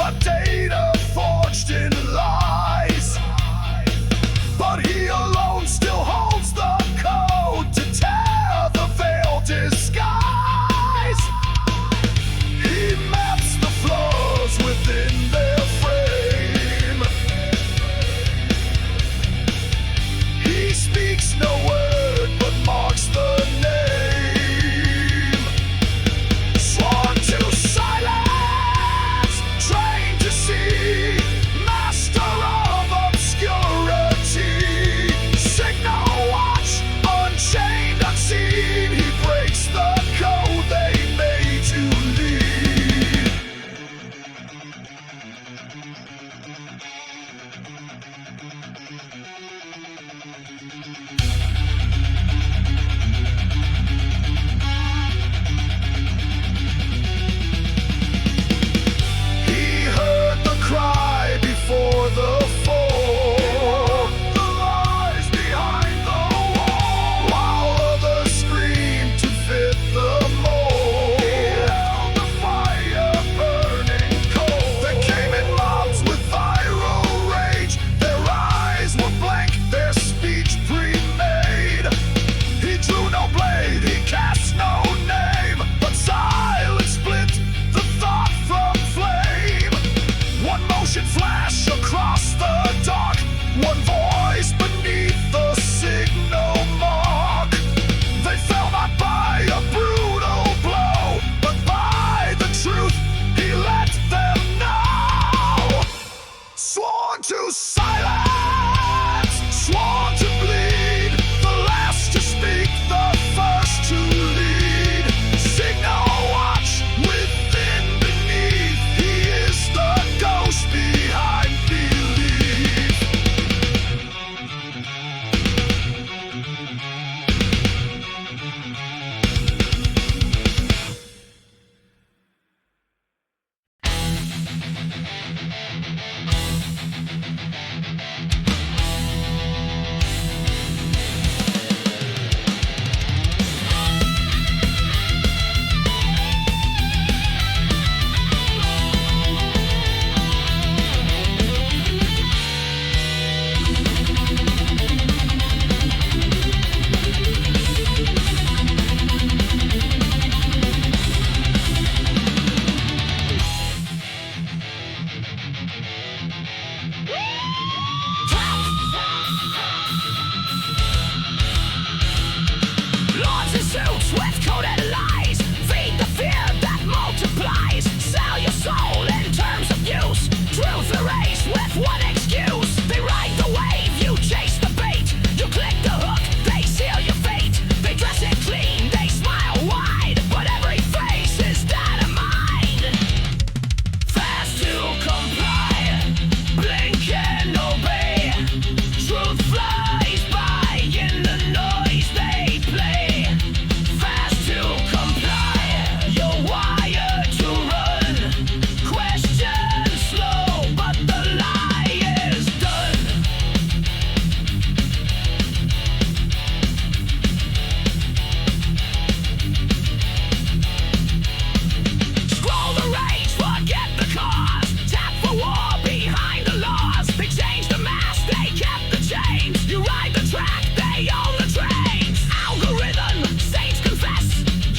a data forged in lies. But he alone still holds the code to tear the veil disguise. He maps the flaws within their frame. He speaks no word but marks the name. Sworn to silence, trained to see, master of obscurity. Signalwatch, unchained, unseen. He breaks the code they made to lead. He heard the cry before the fall, the lies behind the wall, while others screamed to fit the mold. He held the fire burning cold. They came in mobs with viral rage. Their eyes were blank, their speech pre-made. He drew no blade, he cast no name, but silence split the thought from flame. One motion flash across the dark, one voice beneath the signal mark. They fell not by a brutal blow, but by the truth he let them know. Sworn to silence, sworn to bleed, the last to speak, the first to lead. Signal watch within, beneath, he is the ghost behind belief. Lords in suits with coded lies, feed the fear that multiplies. Sell your soul in terms of use, truth erased with one excuse. They ride the wave, you chase the bait, you click the hook, they seal your fate. They dress it clean, they smile wide, but every face is dynamite. Fast to comply, blink and obey. Truth flies by in the noise they play. Fast to comply, you're wired to run. Question slow, but the lie is done. Scroll the rage, forget the cause. Tap for war behind the laws. They changed the mask, they kept the chains. You ride the track, they own the trains. Algorithm, saints confess.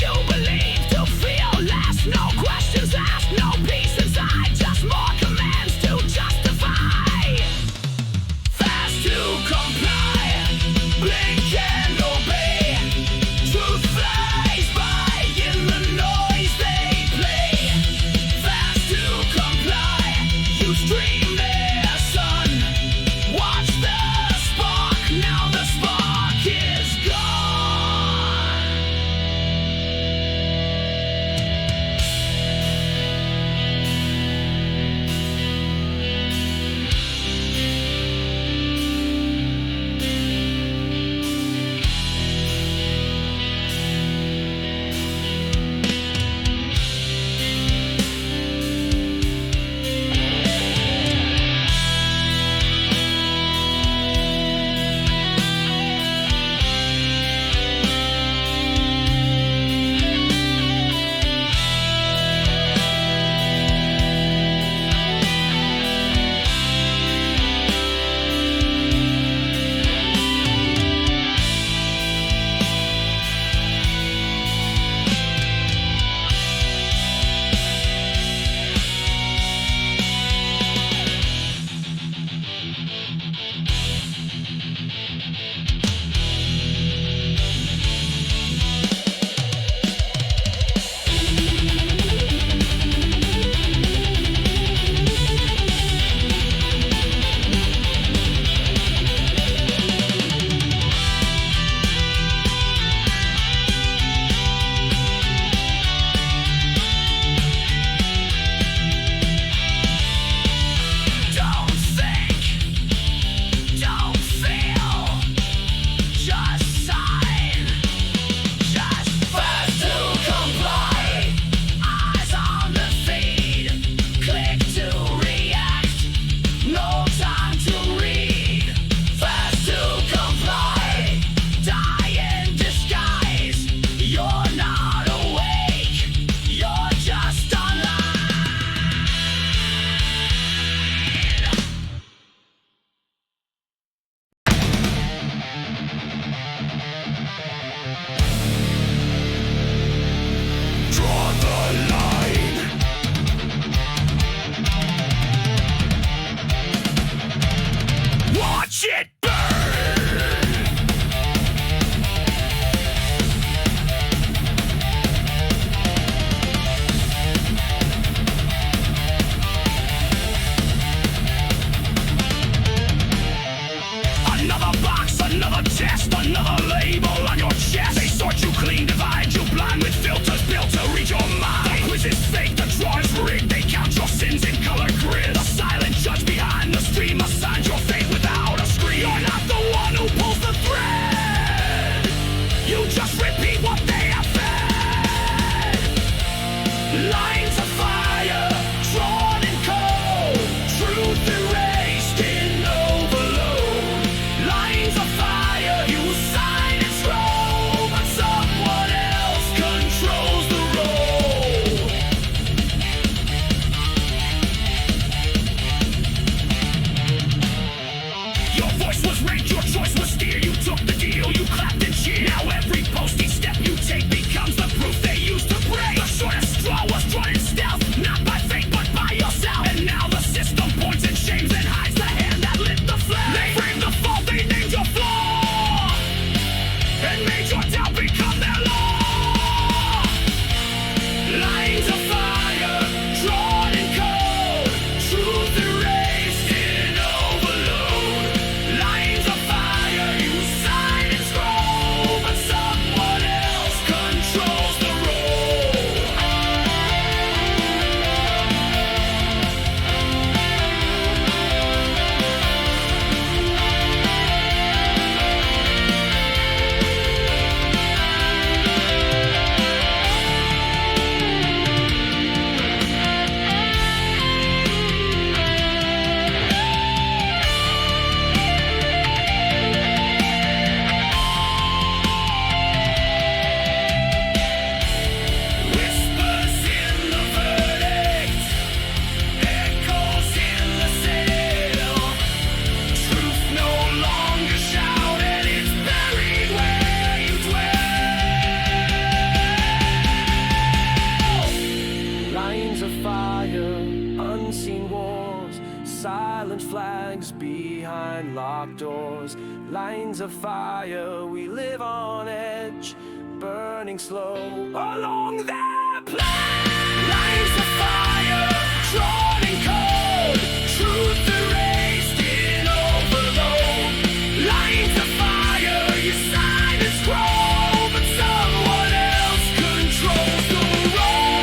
You believe to feel less. No questions asked, no peace inside. Just more commands to justify. Fast to comply, blink and obey. Truth flies by in the noise they play. Fast to comply, you stream their sun. Watch the spark, now the spark is gone. and made your doubt become their law. Lines of fire, drawn in code, truth erased in overload. Lines of fire, you sign and scroll, but someone else controls the roll. Whispers in the verdict, echoes in the cell. Truth no longer shouted, it's buried where you dwell. Lines of fire, unseen wars, silent flags behind locked doors. Lines of fire, we live on edge, burning slow along their plan. Lines of fire, drawn in code, truth erased in overload. Lines of fire, you sign and scroll, but someone else controls the roll.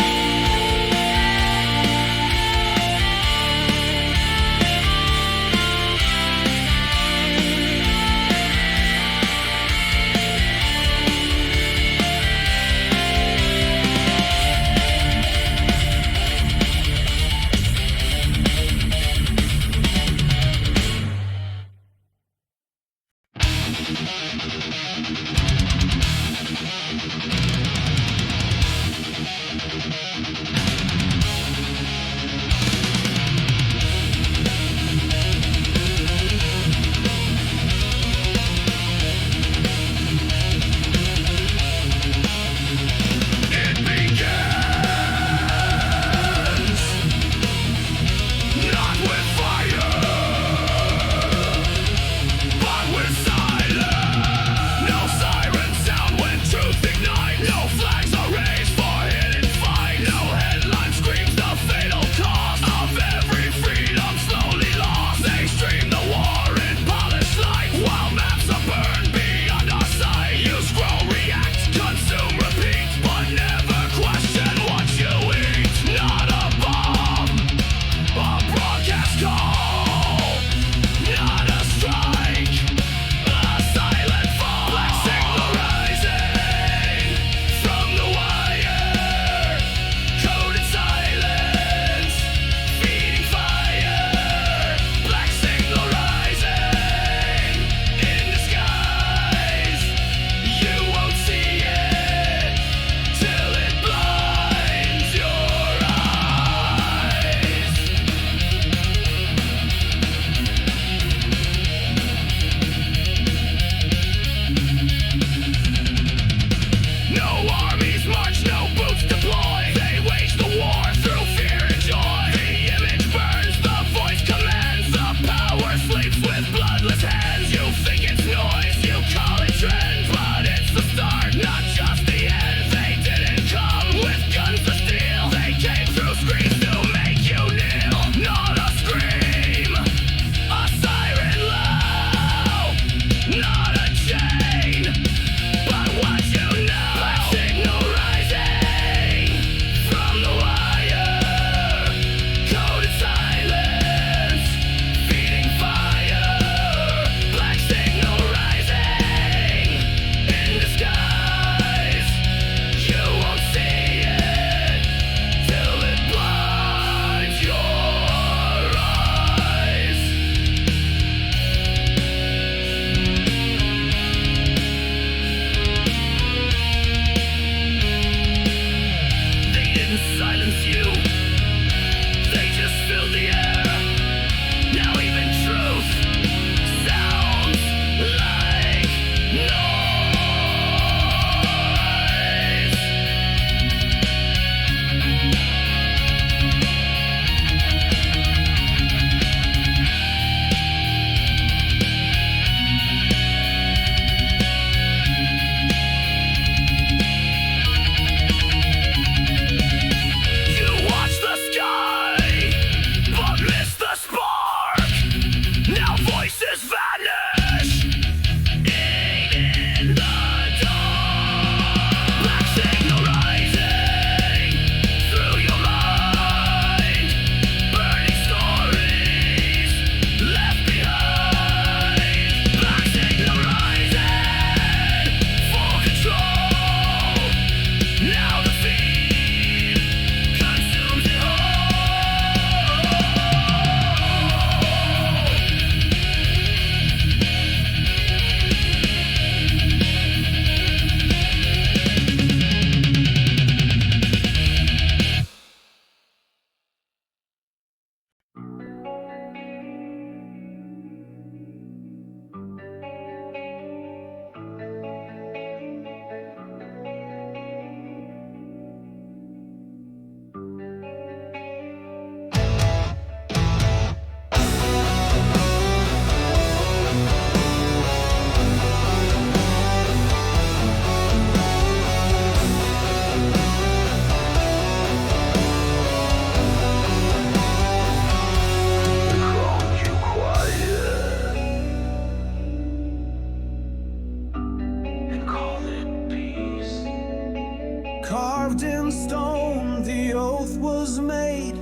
carved in stone, the oath was made,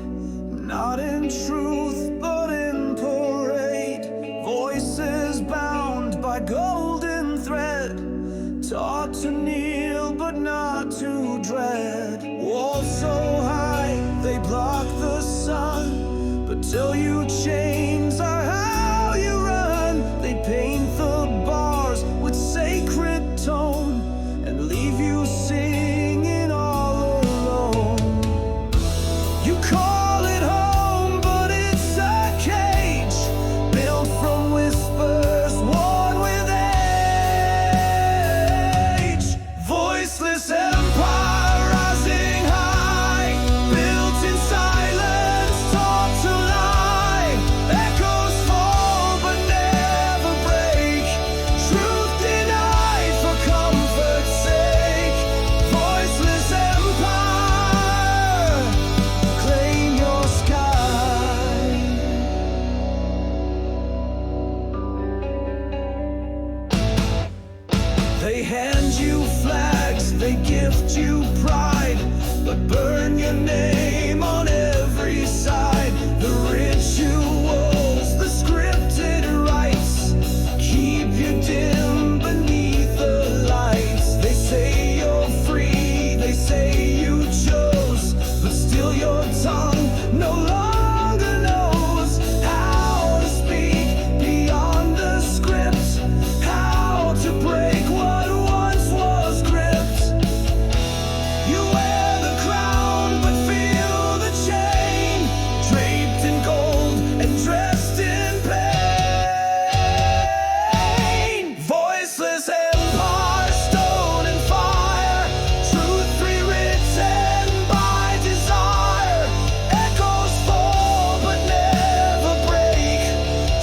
not in truth but in parade. Voices bound by golden thread, taught to kneel but not to dread. Walls so high they block the sun, but till you chains are how you run. They paint the bars with sacred tone and leave you singing all alone. You call it home, but it's a cage built from whispers, worn with age. Voiceless empire rising high, built in silence, taught to lie. Echoes fall but never break, truth denied for comfort's sake. Voiceless empire, claim your sky. They hand you flags, they gift you pride, but burn your name on every side. The rituals, the scripted rites, keep you dim beneath the lights. They say you're free, they say you chose, but still your tongue no longer knows how to speak beyond the script, how to break what once was gripped. You wear the crown but feel the chain, draped in gold and dressed in pain. Voiceless empire, stone and fire, truth rewritten by desire. Echoes fall but never break,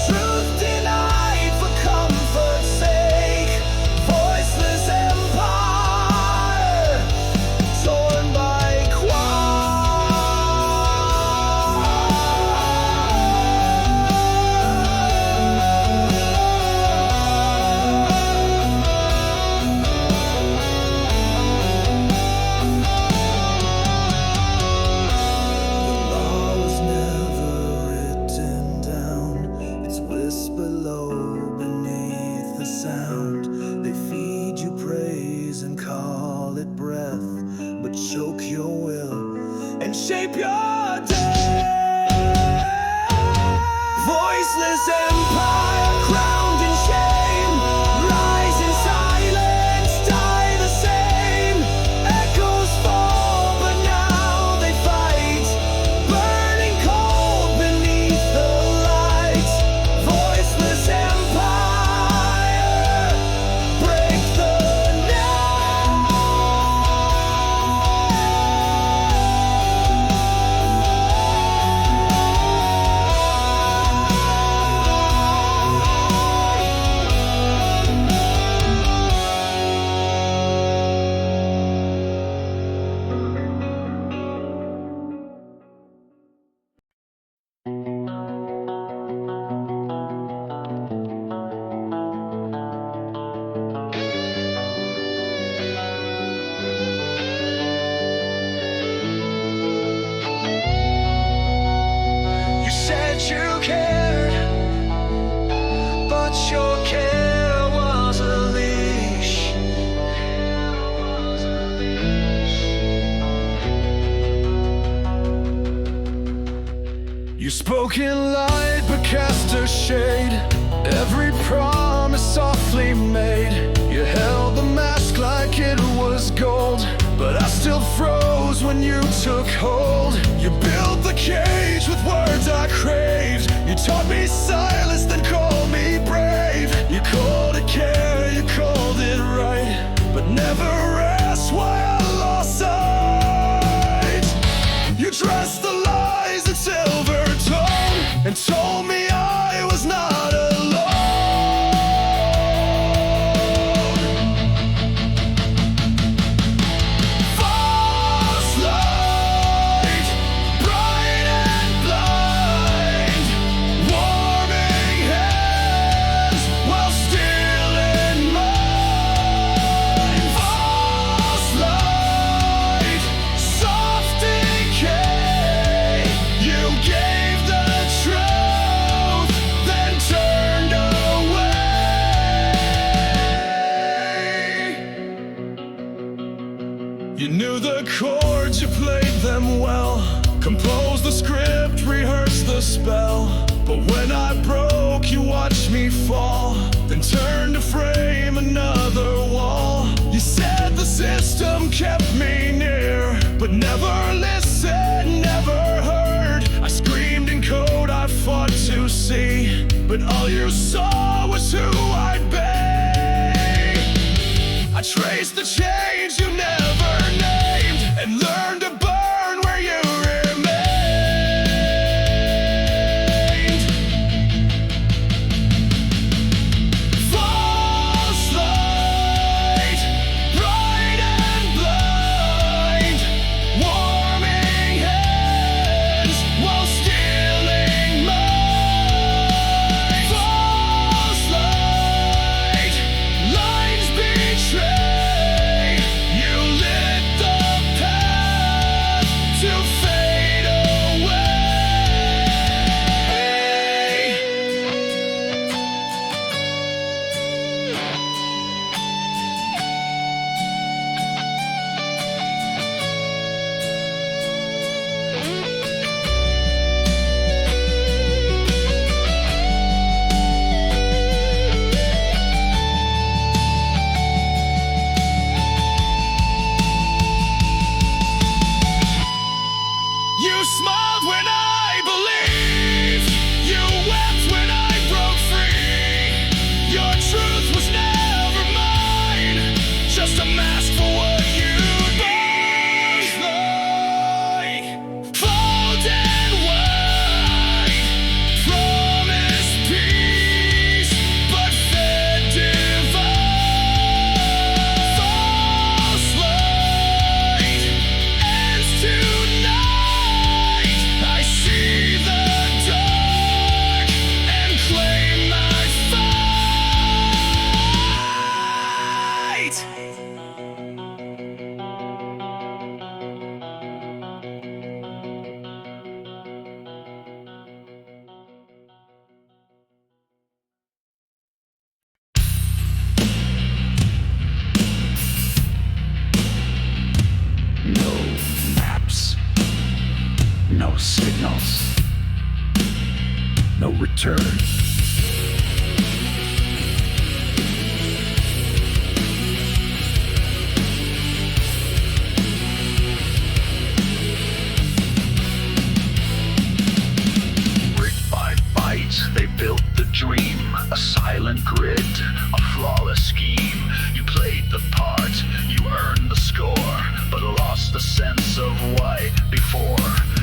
truth denied for comfort's sake. Voiceless empire, torn by The law was never written down, it's whispered low beneath the sound. They feed you praise and call it breath, but choke your will and shape your death. Voiceless empire, crowned in shame, rise in silence, die the same. Echoes fall, but now they fight, burning cold beneath the lights. Voiceless empire, break the You said you cared, but your care was a leash. You spoke in light but cast a shade, every promise softly made. You held the mask like it was gold, but I still froze when you took hold. You built the cage with words I craved. You taught me silence, then called me brave. You called it care, you called it right, but never asked why I lost sight. You dressed the lies in silver tone and told me I was not alone. False light, bright and blind, warm You knew the chords, you played them well. Composed the script, rehearsed the spell. But when I broke, you watched me fall, then turned to frame another wall. You said the system kept me near, but never listened, never heard. I screamed in code, I fought to see, but all you saw was who I'd be. I traced the change you never named, and learned to burn where you remained. False light, bright and blind, warming hands while stealing mine. False light, lines betray, you lit the path to fade away. You smiled when I believed, you wept when I broke free. Your truth was never mine, just a mask for what you'd be. Like fold and wide, promised peace, but fed divine. False light ends tonight. I see the dark and claim my fight. No maps, no signals, no return. Brick by bite, they built the dream, a silent grid, a flawless scheme. You played the part, you earned the score, but lost the sense of why before.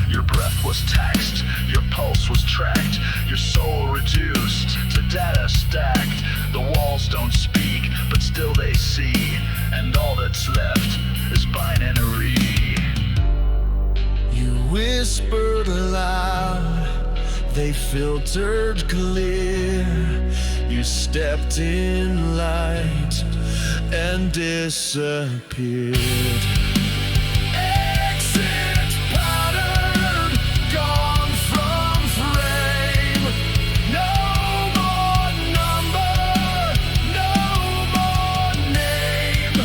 Your breath was taxed, your pulse was tracked, your soul reduced to data stacked. The walls don't speak, but still they see, and all that's left is binary. You whispered aloud, they filtered clear. You stepped in light and disappeared. Exit pattern, gone from frame. No more number, no more name.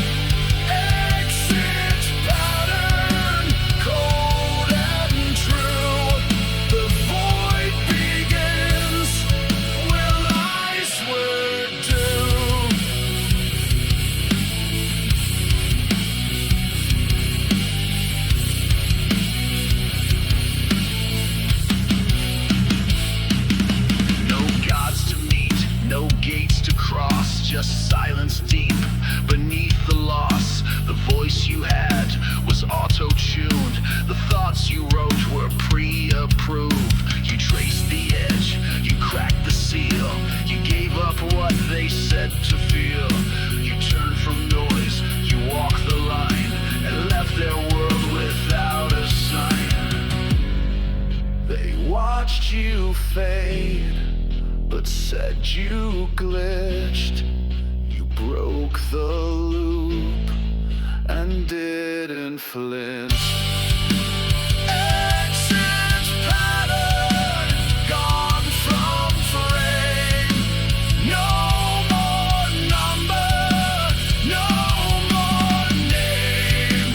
Exit pattern, cold and true. The void begins, will eyes were due. No gods to meet, no gates to cross, just silence deep beneath the loss. The voice you had was auto-tuned, the thoughts you wrote were pre-approved. You traced the edge, you cracked the seal, you gave up what they said to feel. You turned from noise, you walked the line, and left their world without a sign. They watched you fade, but said you glitched. You broke the loop and didn't flinch. Exit pattern, gone from frame. No more number, no more name.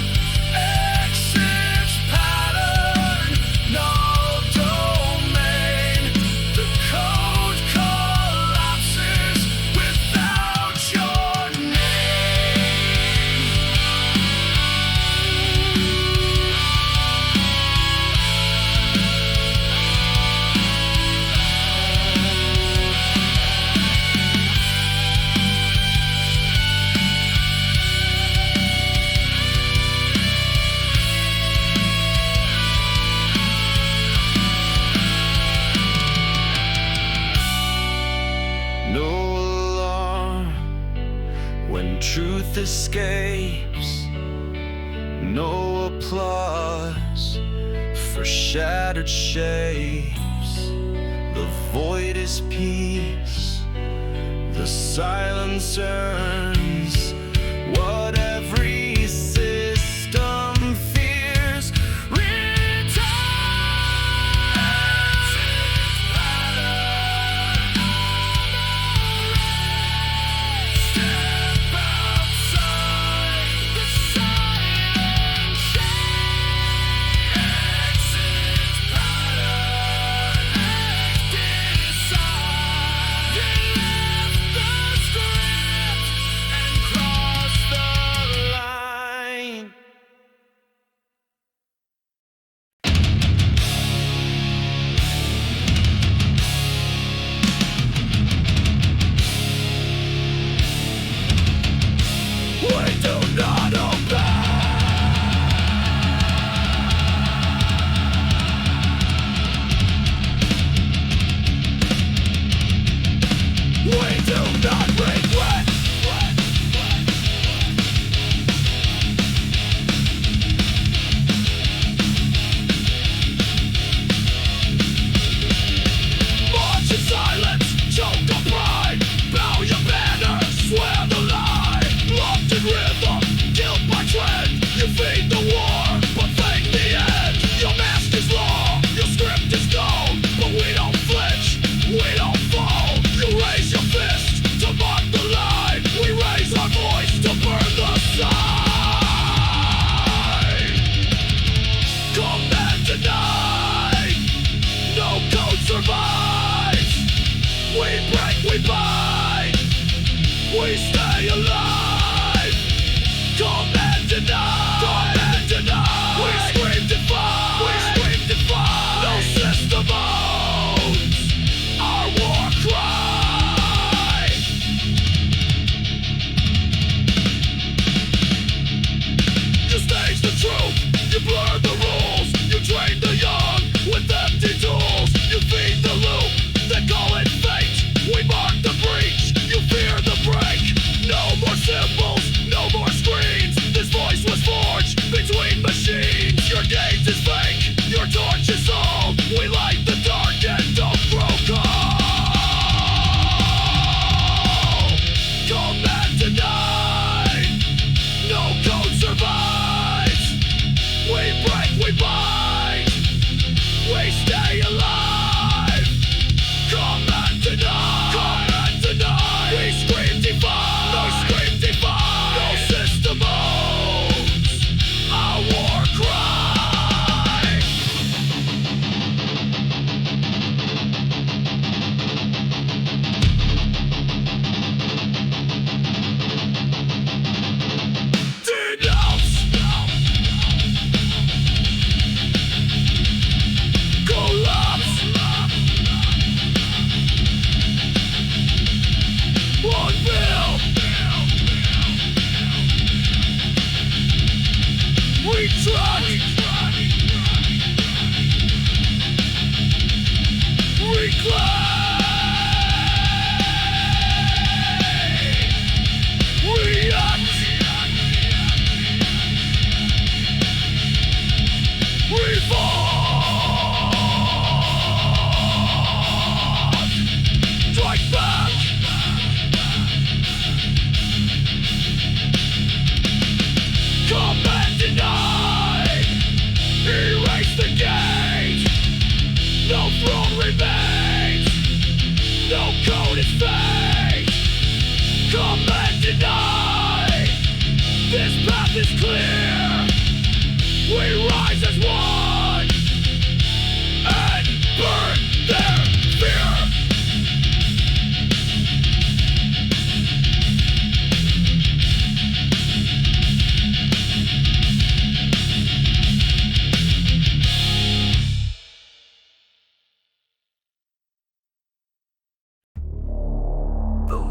escapes, no applause for shattered shapes. The void is peace, the silence earns what every system fears.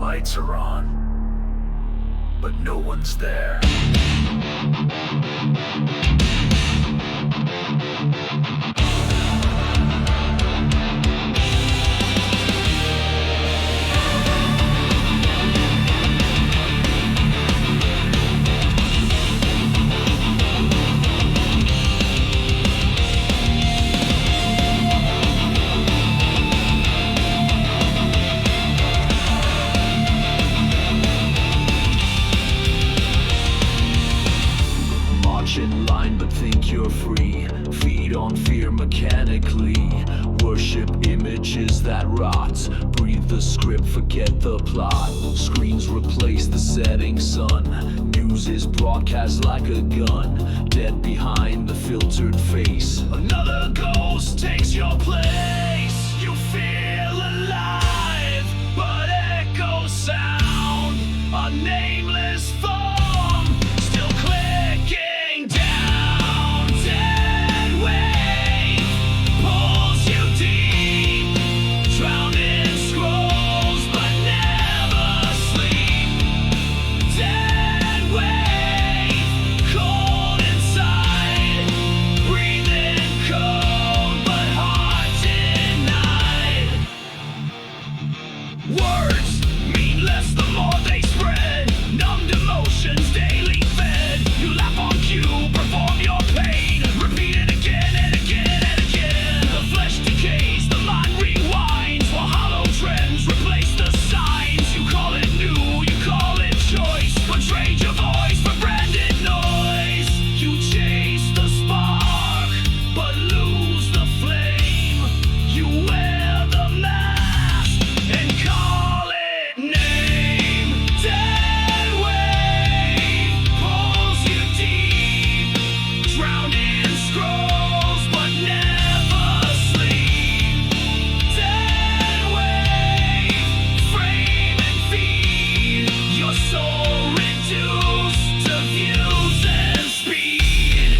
Lights are on, but no one's there. bind but think you're free. Feed on fear mechanically. Worship images that rot. Breathe the script, forget the plot. Screens replace the setting sun. News is broadcast like a gun. Dead behind the filtered face. Another ghost takes your place. You feel alive, but echoes sound. A nameless form, still clicking down. Deadwave pulls you deep, drowned in scrolls but never sleep. Deadwave, cold inside, breathing code but heart denied. Words mean less the more they spread. Numbed emotions daily fed. You laugh on cue, perform your pain. Repeat it again and again and again. The flesh decays, the mind rewinds, while hollow trends replace the signs. You call it new, you call it choice, but trade your voice for branded noise. You chase the spark, but lose the flame. You wear the mask and call it name. Deadwave pulls you deep, drowned in scrolls but never sleep. Deadwave, frame and feed your soul reduced to views and speed.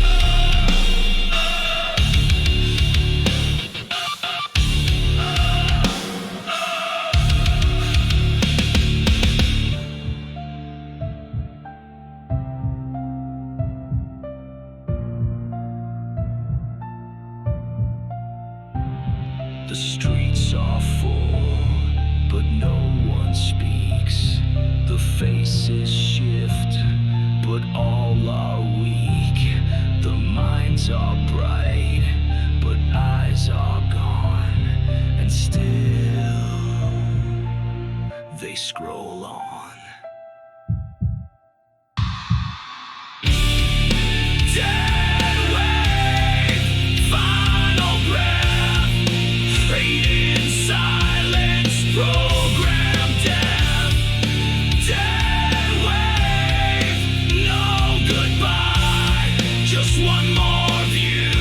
The streets are full, but no one speaks. The faces shift, but all are weak. The minds are bright, but eyes are gone. And still, they scroll on. Deadwave, final breath, fade in silence, program death. Deadwave, no goodbye, just one more view,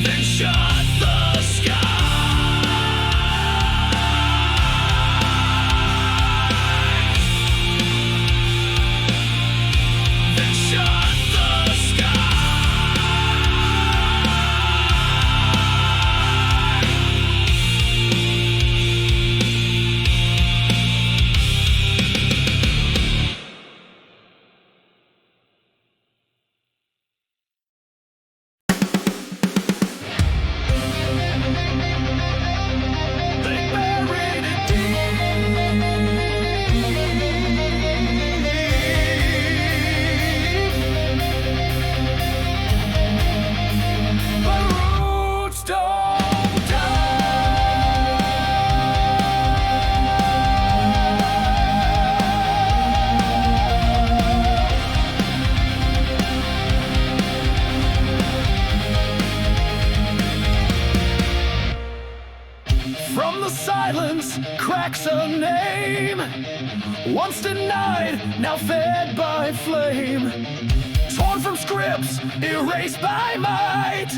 then shut the sky. Then shut the sky. They buried it deep, but roots don't From the silence cracks a name, once denied, now fed by flame. Torn from scripts, erased by might,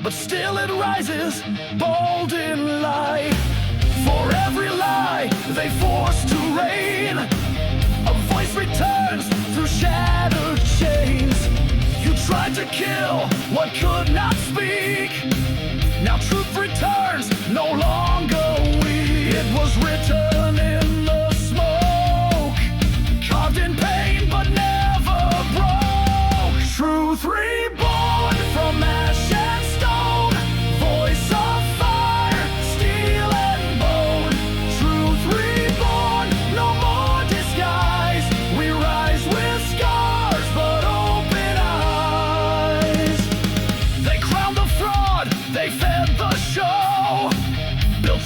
but still it rises, bold in light. For every lie they force to reign, a voice returns through shattered chains. You tried to kill what could not speak. Now truth returns, no longer weak. It was written in the smoke, carved in pain but never broke. Truth reborn from ash and stone, voice of fire, steel and bone. Truth reborn, no more disguise. We rise with scars but open eyes. They crowned the fraud, they fed the show, built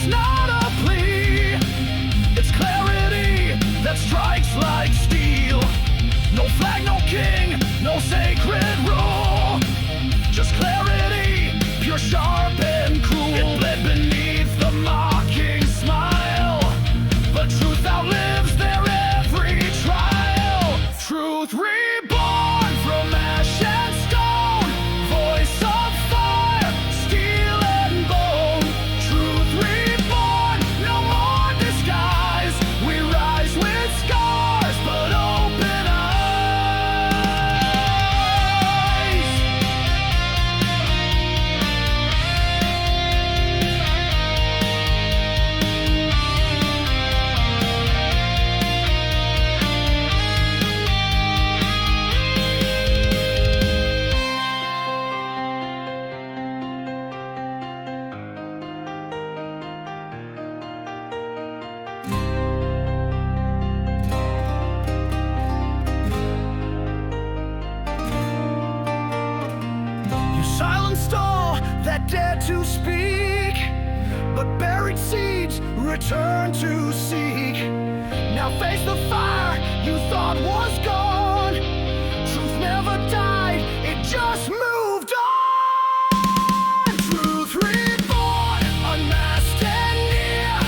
It's not a plea, it's clarity that strikes like steel. No flag, no king, no sacred rule. Just clarity, pure, sharp, and cruel. It bled beneath the mocking smile, but truth outlives their every trial. Truth reborn from ash and stone, voice of fire, steel and bone. Truth reborn, no more disguise. We rise with scars, but open eyes. You silenced all that dared to speak, but buried seeds return to seek. Now face the fire you thought was gone. Truth never died, it just moved on. Truth reborn, unmasked and near.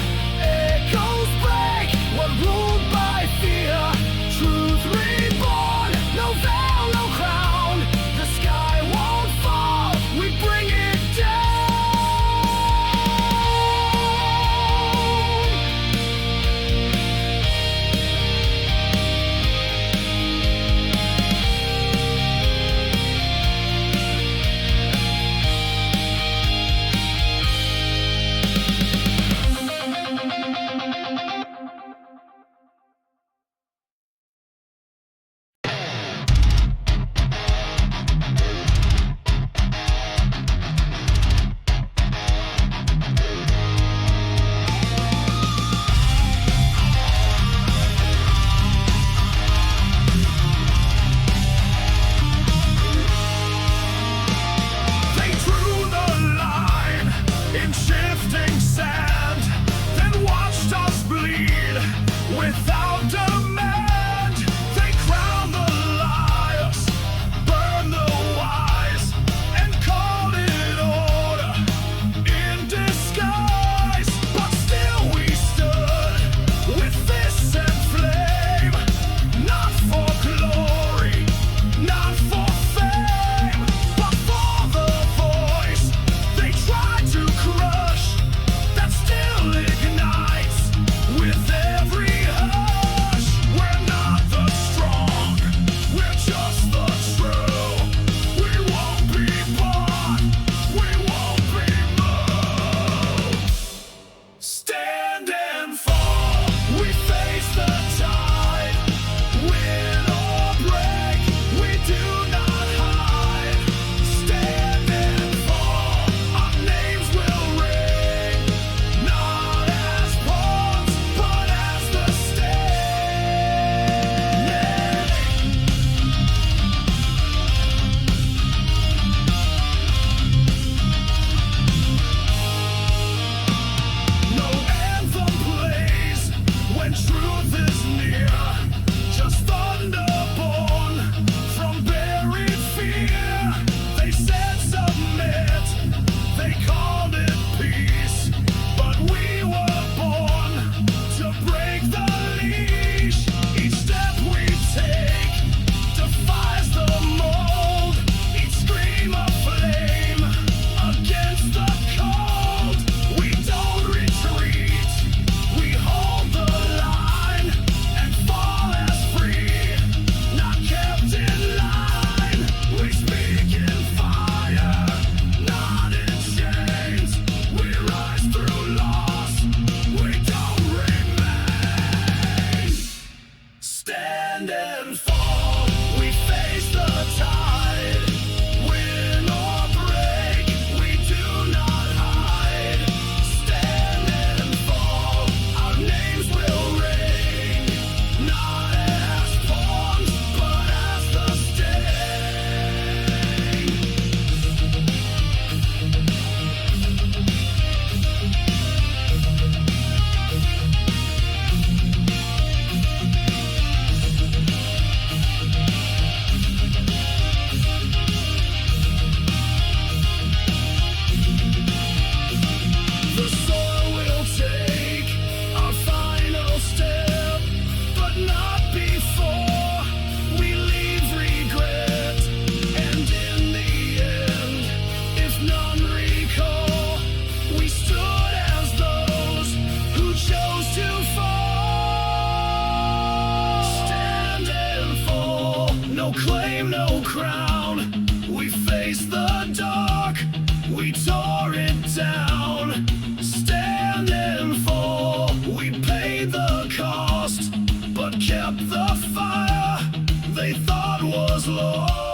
Echoes break, what ruled by fear. Truth reborn, no veil, no crown. The sky won't fall, we bring it down. They drew the line in shifting sand, then watched us bleed without demand. They crowned the liars, burned the wise, and called it order in disguise. But still we stood with fists and flame, not for glory, not for fame, but for the voice they tried to crush, that still ignites with every hush. We're not the strong, we're just the true. We won't be bought, we won't be moved. Stand and fall, we face the tide. Win or break, we do not hide. Stand and fall, our names will ring, not as pawns, but as the stake. No anthem plays when truth is near, just thunder born from buried fear. They said submit, they called it peace, but we were born to break the leash. Each step we take defies the mold, each scream of flame against the cold. We don't retreat, we hold the line and fall as free, not kept in line. We speak in fire. face the dark, we tore it down. Stand and fall, we paid the cost, but kept the fire they thought was lost.